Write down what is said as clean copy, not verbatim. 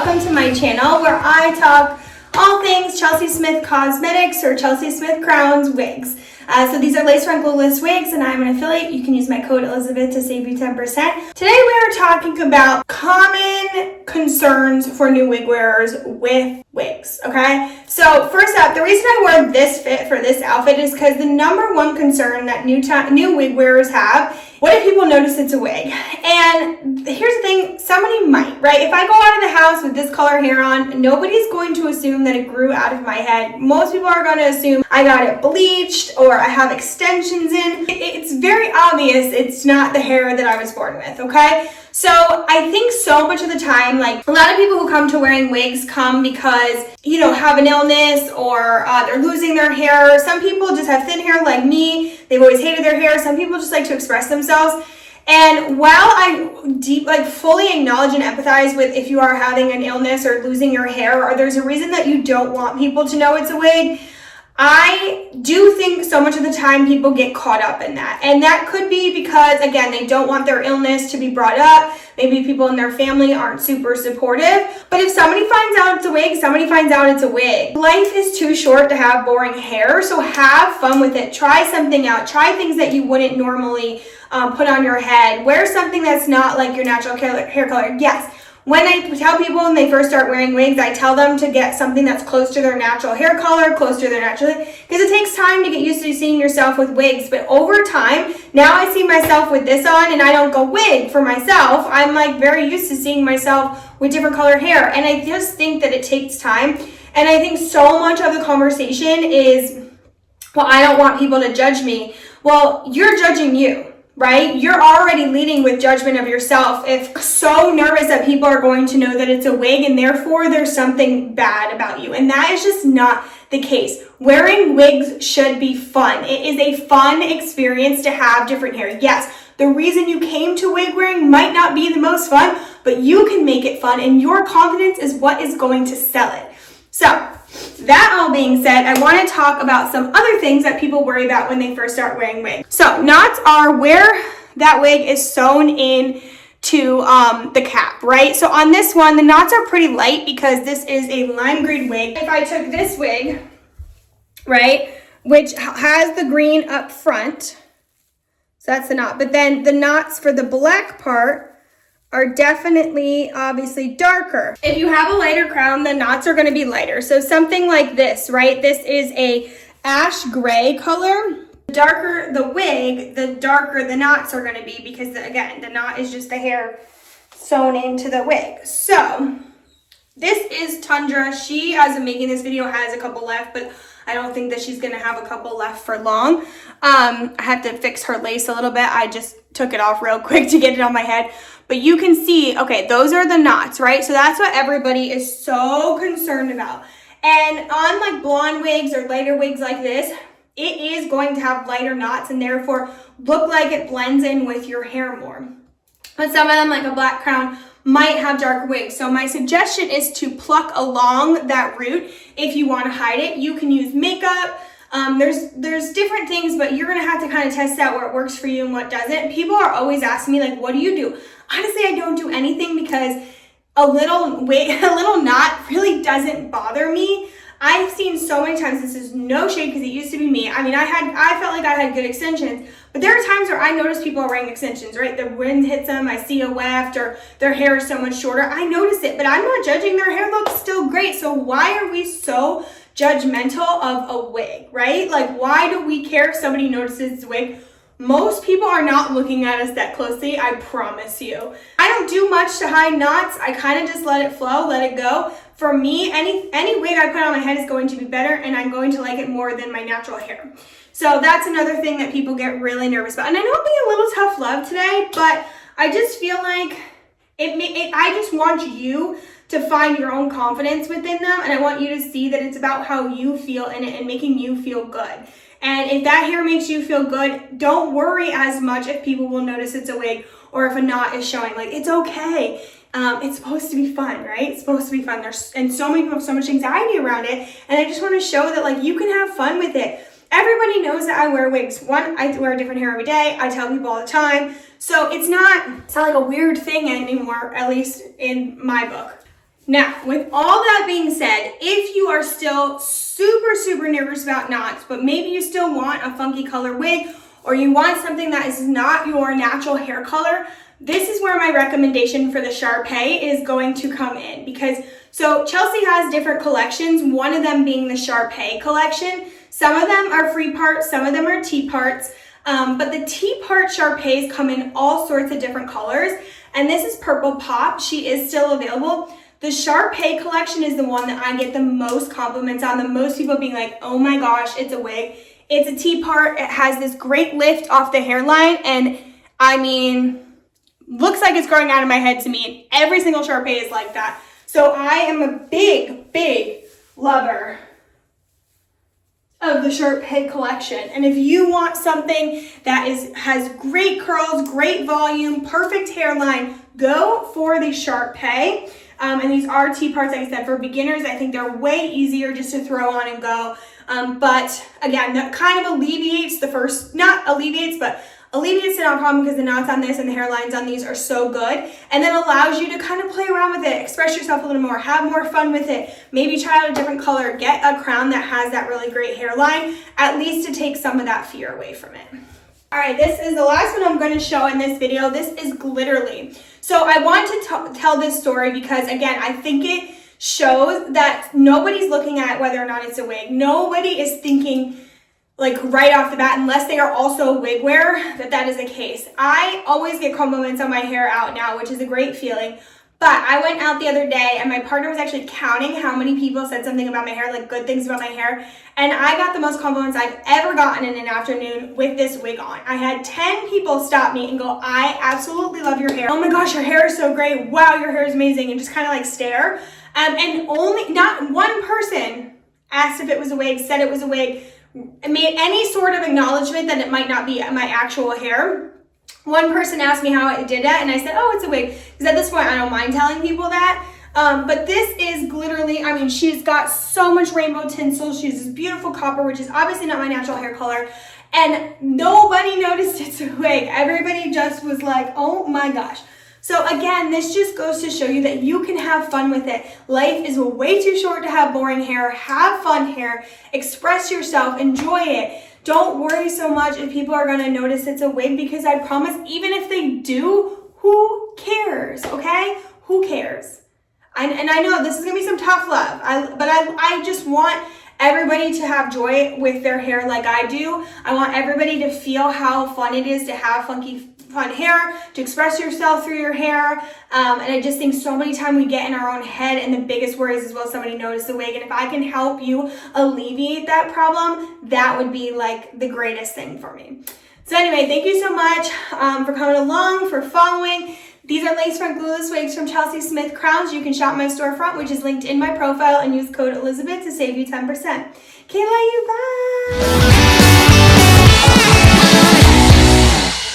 welcome to my channel where I talk all things Chelsea Smith Cosmetics or Chelsea Smith Crowns wigs. So these are lace front glueless wigs and I'm an affiliate. You can use my code Elizabeth to save you 10%. Today we are talking about common concerns for new wig wearers with wigs, okay? So first up, the reason I wore this fit for this outfit is because the number one concern that new wig wearers have, what if people notice it's a wig? And here's the thing, somebody might, right? If I go out of the house with this color hair on, nobody's going to assume that it grew out of my head. Most people are going to assume I got it bleached or I have extensions in. It's very obvious it's not the hair that I was born with, okay? So I think so much of the time, like a lot of people who come to wearing wigs come because, you know, have an illness or they're losing their hair. Some people just have thin hair like me. They've always hated their hair. Some people just like to express themselves. And while I fully acknowledge and empathize with if you are having an illness or losing your hair or there's a reason that you don't want people to know it's a wig, I do think so much of the time people get caught up in that. And that could be because, again, they don't want their illness to be brought up. Maybe people in their family aren't super supportive. But if somebody finds out it's a wig, somebody finds out it's a wig. Life is too short to have boring hair, so have fun with it. Try something out. Try things that you wouldn't normally put on your head. Wear something that's not like your natural hair color. Yes. When I tell people when they first start wearing wigs, I tell them to get something that's close to their natural hair color, close to their natural, because it takes time to get used to seeing yourself with wigs. But over time, now I see myself with this on and I don't go wig for myself. I'm like very used to seeing myself with different color hair. And I just think that it takes time. And I think so much of the conversation is, well, I don't want people to judge me. Well, you're judging you. Right? You're already leading with judgment of yourself if so nervous that people are going to know that it's a wig and therefore there's something bad about you. And that is just not the case. Wearing wigs should be fun. It is a fun experience to have different hair. Yes, the reason you came to wig wearing might not be the most fun, but you can make it fun and your confidence is what is going to sell it. So, that all being said, I want to talk about some other things that people worry about when they first start wearing wigs. So knots are where that wig is sewn in to the cap, right? So on this one, the knots are pretty light because this is a lime green wig. If I took this wig, right, which has the green up front, so that's the knot, but then the knots for the black part are definitely obviously darker. If you have a lighter crown, the knots are gonna be lighter. So something like this, right? This is a ash gray color. The darker the wig, the darker the knots are gonna be because again, the knot is just the hair sewn into the wig. So this is Tundra. She, as of making this video, has a couple left, but I don't think that she's gonna have a couple left for long. I have to fix her lace a little bit. I just took it off real quick to get it on my head. But you can see, okay, those are the knots, right? So that's what everybody is so concerned about. And on like blonde wigs or lighter wigs like this, it is going to have lighter knots and therefore look like it blends in with your hair more. But some of them, like a black crown, might have darker wigs. So my suggestion is to pluck along that root. If you want to hide it, you can use makeup. There's different things, but you're gonna have to kind of test out what works for you and what doesn't. People are always asking me, like, what do you do? Honestly, I don't do anything because a little knot really doesn't bother me. I've seen so many times, this is no shade because it used to be me. I mean, I felt like I had good extensions, but there are times where I notice people are wearing extensions, right? The wind hits them, I see a weft, or their hair is so much shorter. I notice it, but I'm not judging. Their hair looks still great. So why are we so judgmental of a wig, right? Like, why do we care if somebody notices a wig? Most people are not looking at us that closely, I promise you. I don't do much to hide knots. I kind of just let it flow, let it go. For me, any wig I put on my head is going to be better and I'm going to like it more than my natural hair. So that's another thing that people get really nervous about. And I know I'm being a little tough love today, but I just feel like I just want you to find your own confidence within them. And I want you to see that it's about how you feel in it and making you feel good. And if that hair makes you feel good, don't worry as much if people will notice it's a wig or if a knot is showing. Like, it's okay. It's supposed to be fun, right? It's supposed to be fun. And so many people have so much anxiety around it. And I just want to show that, like, you can have fun with it. Everybody knows that I wear wigs. One, I wear a different hair every day. I tell people all the time. So it's not like a weird thing anymore, at least in my book. Now, with all that being said, if you are still super nervous about knots, but maybe you still want a funky color wig, or you want something that is not your natural hair color, this is where my recommendation for the Sharpay is going to come in. Because, so Chelsea has different collections, one of them being the Sharpay collection. Some of them are free parts, some of them are T parts, but the T part Sharpays come in all sorts of different colors, and this is Purple Pop. She is still available. The Sharpay collection is the one that I get the most compliments on, the most people being like, oh my gosh, it's a wig. It's a T-part, it has this great lift off the hairline, and I mean, looks like it's growing out of my head to me. Every single Sharpay is like that. So I am a big lover of the Sharpay collection. And if you want something that has great curls, great volume, perfect hairline, go for the Sharpay. And these are T-parts, like I said, for beginners. I think they're way easier just to throw on and go. But again, that kind of alleviates the knot problem, because the knots on this and the hairlines on these are so good. And then allows you to kind of play around with it, express yourself a little more, have more fun with it. Maybe try out a different color, get a crown that has that really great hairline, at least to take some of that fear away from it. All right, this is the last one I'm going to show in this video. This is Glitterly. So I want to tell this story because, again, I think it shows that nobody's looking at whether or not it's a wig. Nobody is thinking, like, right off the bat, unless they are also a wig wearer, that is the case. I always get compliments on my hair out now, which is a great feeling. But I went out the other day and my partner was actually counting how many people said something about my hair, like good things about my hair. And I got the most compliments I've ever gotten in an afternoon with this wig on. I had 10 people stop me and go, I absolutely love your hair. Oh my gosh, your hair is so great. Wow, your hair is amazing. And just kind of like stare. And not one person asked if it was a wig, said it was a wig, made any sort of acknowledgement that it might not be my actual hair. One person asked me how I did that, and I said, oh, it's a wig. Because at this point, I don't mind telling people that. But this is Glitterly. I mean, she's got so much rainbow tinsel. She has this beautiful copper, which is obviously not my natural hair color. And nobody noticed it's a wig. Everybody just was like, oh my gosh. So again, this just goes to show you that you can have fun with it. Life is way too short to have boring hair. Have fun hair. Express yourself. Enjoy it. Don't worry so much if people are going to notice it's a wig, because I promise, even if they do, who cares, okay? Who cares? And I know this is going to be some tough love, but I just want everybody to have joy with their hair like I do. I want everybody to feel how fun it is to have fun hair, to express yourself through your hair. And I just think so many times we get in our own head, and the biggest worries is, will somebody notice the wig? And if I can help you alleviate that problem, that would be like the greatest thing for me. So anyway, thank you so much for coming along, for following. These are lace front glueless wigs from Chelsea Smith Crowns. You can shop my storefront, which is linked in my profile, and use code Elizabeth to save you 10%. Okay, love you, bye.